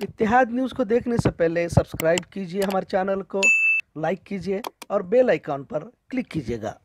इत्तेहाद news को देखने से पहले सब्सक्राइब कीजिए हमारे चैनल को, लाइक कीजिए और बेल आइकॉन पर क्लिक कीजिएगा।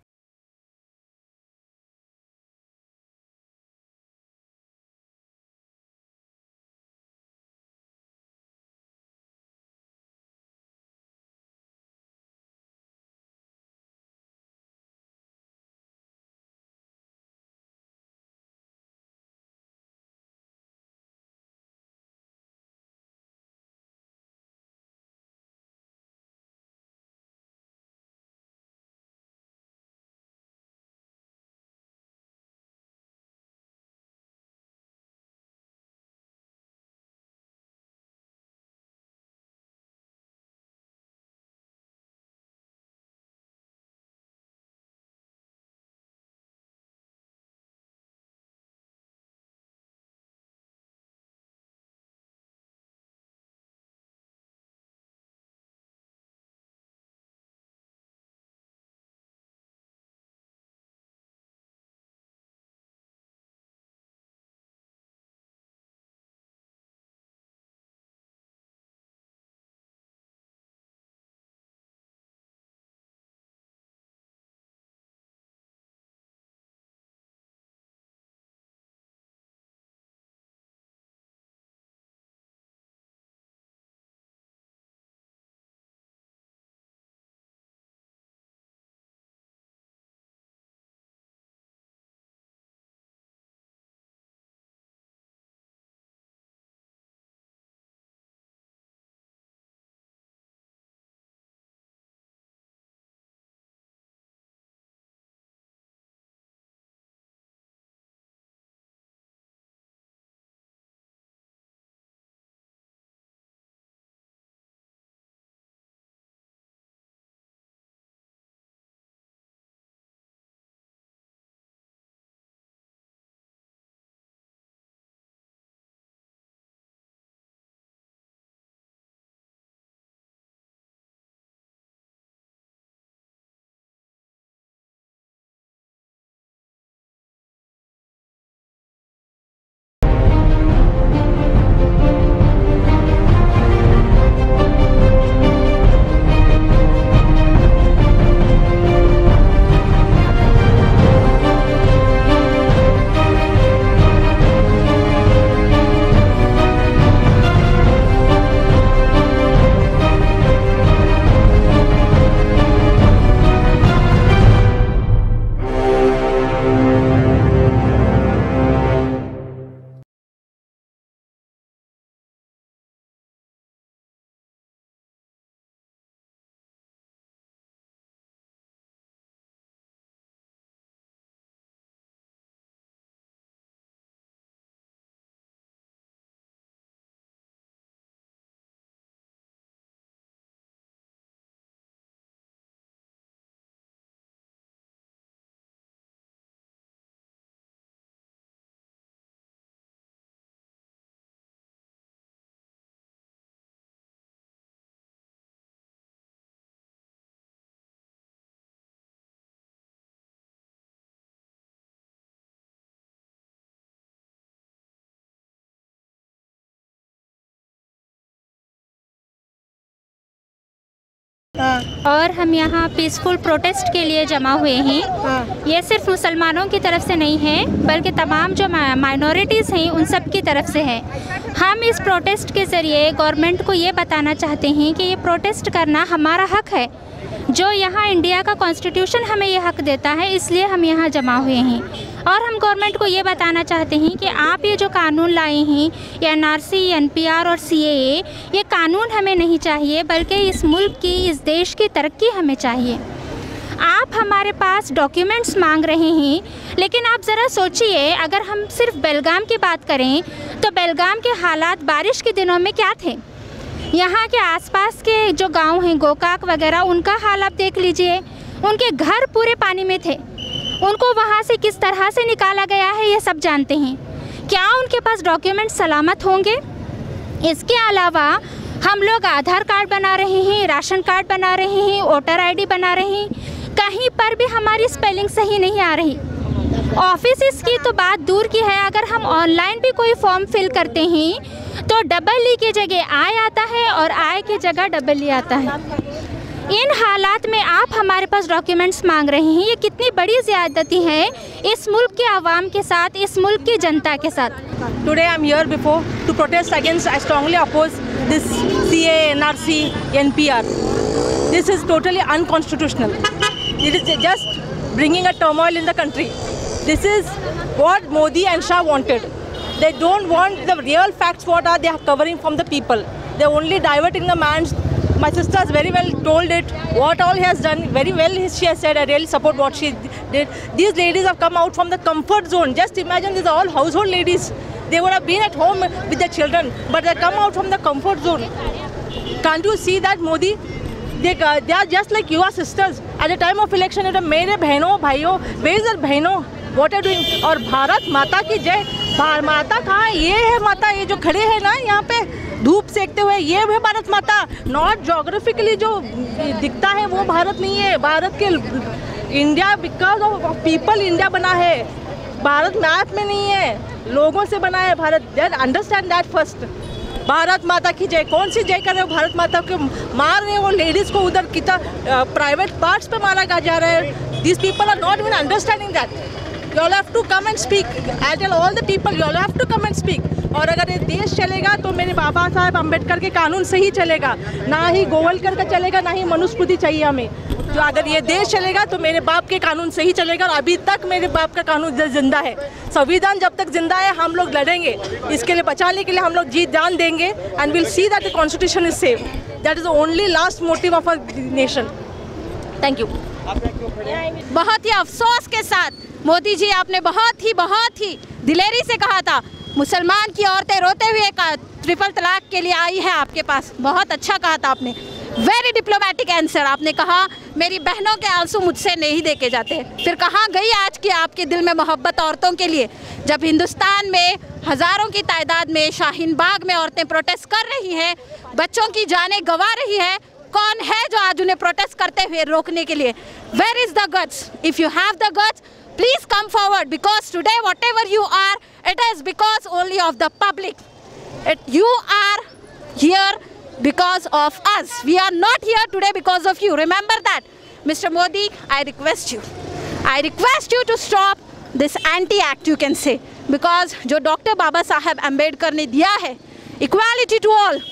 और हम यहाँ पीसफुल प्रोटेस्ट के लिए जमा हुए हैं। ये सिर्फ मुसलमानों की तरफ से नहीं है बल्कि तमाम जो माइनॉरिटीज़ हैं उन सब की तरफ से है। हम इस प्रोटेस्ट के ज़रिए गवर्नमेंट को ये बताना चाहते हैं कि ये प्रोटेस्ट करना हमारा हक है, जो यहाँ इंडिया का कॉन्स्टिट्यूशन हमें ये हक देता है, इसलिए हम यहाँ जमा हुए हैं। और हम गवर्नमेंट को ये बताना चाहते हैं कि आप ये जो कानून लाए हैं, या NRC, NPR और CAA, ये कानून हमें नहीं चाहिए बल्कि इस मुल्क की, इस देश की तरक्की हमें चाहिए। आप हमारे पास डॉक्यूमेंट्स मांग रहे हैं, लेकिन आप ज़रा सोचिए, अगर हम सिर्फ बेलगाम की बात करें तो बेलगाम के हालात बारिश के दिनों में क्या थे। यहाँ के आसपास के जो गांव हैं, गोकाक वगैरह, उनका हाल आप देख लीजिए। उनके घर पूरे पानी में थे, उनको वहाँ से किस तरह से निकाला गया है ये सब जानते हैं। क्या उनके पास डॉक्यूमेंट सलामत होंगे? इसके अलावा हम लोग आधार कार्ड बना रहे हैं, राशन कार्ड बना रहे हैं, वोटर ID बना रहे हैं, कहीं पर भी हमारी स्पेलिंग सही नहीं आ रही। ऑफिस की तो बात दूर की है, अगर हम ऑनलाइन भी कोई फॉर्म फिल करते हैं तो डबल ई की जगह आय आता है और आय की जगह डबल ई आता है। इन हालात में आप हमारे पास डॉक्यूमेंट्स मांग रहे हैं, ये कितनी बड़ी ज़्यादती है इस मुल्क के आवाम के साथ, इस मुल्क की जनता के साथ। Today I am here before to protest against, I strongly oppose this CA, NRC, NPR. This is totally unconstitutional. It is just bringing a turmoil in the country. This is what Modi and Shah wanted. They don't want the real facts what are they covering from the people. They are only diverting the man's. My sister has very well told it, what all he has done, very well she has said, I really support what she did. These ladies have come out from the comfort zone. Just imagine, these are all household ladies. They would have been at home with their children, but they come out from the comfort zone. Can't you see that, Modi? They are just like you are sisters. At the time of election, it was मेरे बहनों भाइयों, where is our बहनों? What are doing? और भारत माता की जय। माता कहाँ है? ये है माता, ये जो खड़े हैं ना यहाँ पे धूप सेकते हुए, ये है भारत माता। नॉट जोग्राफिकली जो दिखता है वो भारत नहीं है। भारत के India because of people India बना है, भारत मैप में नहीं है, लोगों से बना है Bharat. Then understand that first. Bharat Mata की जय। कौन सी जय कर रहे हो? भारत माता को मार रहे हो, लेडीज़ को उधर कितना प्राइवेट पार्ट्स पे मारा जा रहा है। This people are not even understanding that. You all have to come and speak. I tell all the people, you all have to come and speak. और अगर ये देश चलेगा तो मेरे बाबा साहब अम्बेडकर के कानून से ही चलेगा, ना ही गोवलकर का चलेगा, ना ही मनुस्मृति चाहिए हमें। जो अगर ये देश चलेगा तो मेरे बाप के कानून से ही चलेगा, और अभी तक मेरे बाप का कानून जिंदा है। संविधान जब तक जिंदा है हम लोग लड़ेंगे, इसके लिए बचाने के लिए हम लोग जी जान देंगे। And will see that the constitution is safe. That is the only last motive of a nation. Thank you. बहुत ही अफसोस के साथ मोदी जी, आपने बहुत ही दिलेरी से कहा था मुसलमान की औरतें रोते हुए ट्रिपल तलाक के लिए आई है आपके पास। बहुत अच्छा कहा था आपने, वेरी डिप्लोमेटिक आंसर। आपने कहा मेरी बहनों के आंसू मुझसे नहीं देखे जाते। फिर कहाँ गई आज की आपके दिल में मोहब्बत औरतों के लिए, जब हिंदुस्तान में हज़ारों की तादाद में शाहीन बाग में औरतें प्रोटेस्ट कर रही हैं, बच्चों की जानें गंवा रही है। कौन है जो आज उन्हें प्रोटेस्ट करते हुए रोकने के लिए? Where is the guts? If you have the guts, please come forward, because today whatever you are, it is because only of the public. You are here because of us. We are not here today because of you. Remember that. Mr. Modi, I request you to stop this anti-act, you can say, because जो doctor बाबा साहब अम्बेडकर ने दिया है, equality to all,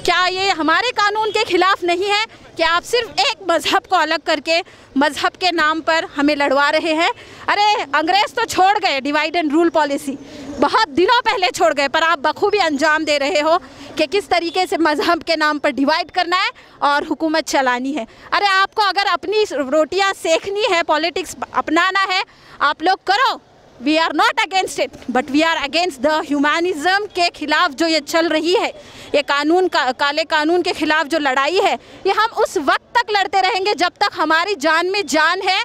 क्या ये हमारे कानून के खिलाफ नहीं है कि आप सिर्फ एक मज़हब को अलग करके मज़हब के नाम पर हमें लड़वा रहे हैं? अरे अंग्रेज़ तो छोड़ गए डिवाइड एंड रूल पॉलिसी, बहुत दिनों पहले छोड़ गए, पर आप बखूबी अंजाम दे रहे हो कि किस तरीके से मज़हब के नाम पर डिवाइड करना है और हुकूमत चलानी है। अरे आपको अगर अपनी रोटियां सेकनी है, पॉलिटिक्स अपनाना है, आप लोग करो। We are not against it, but we are against the humanism के ख़िलाफ़ जो ये चल रही है, ये कानून काले कानून के ख़िलाफ़ जो लड़ाई है, ये हम उस वक्त तक लड़ते रहेंगे जब तक हमारी जान में जान है।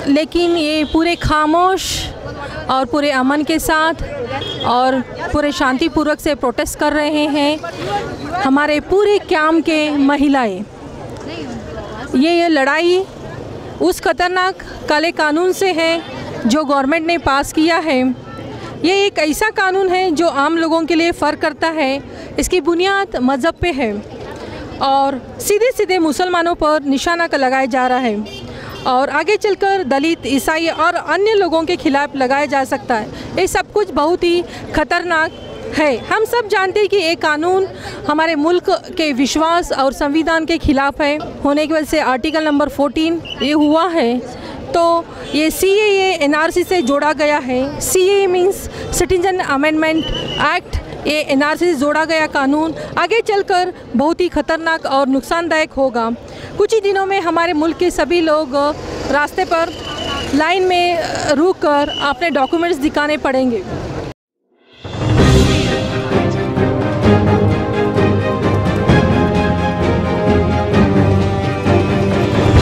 लेकिन ये पूरे खामोश और पूरे अमन के साथ और पूरे शांतिपूर्वक से प्रोटेस्ट कर रहे हैं हमारे पूरे कैंप के महिलाएं। ये लड़ाई उस खतरनाक काले कानून से है जो गवर्नमेंट ने पास किया है। ये एक ऐसा कानून है जो आम लोगों के लिए फ़र्क करता है। इसकी बुनियाद मज़हब पे है और सीधे सीधे मुसलमानों पर निशाना लगाया जा रहा है, और आगे चलकर दलित, ईसाई और अन्य लोगों के खिलाफ़ लगाया जा सकता है। ये सब कुछ बहुत ही खतरनाक है। हम सब जानते हैं कि ये कानून हमारे मुल्क के विश्वास और संविधान के खिलाफ है। होने की वजह से आर्टिकल नंबर 14 ये हुआ है, तो ये CAA NRC से जोड़ा गया है। CAA means citizen amendment act. ये NRC से जोड़ा गया कानून आगे चलकर बहुत ही खतरनाक और नुकसानदायक होगा। कुछ ही दिनों में हमारे मुल्क के सभी लोग रास्ते पर लाइन में रुक कर अपने डॉक्यूमेंट्स दिखाने पड़ेंगे।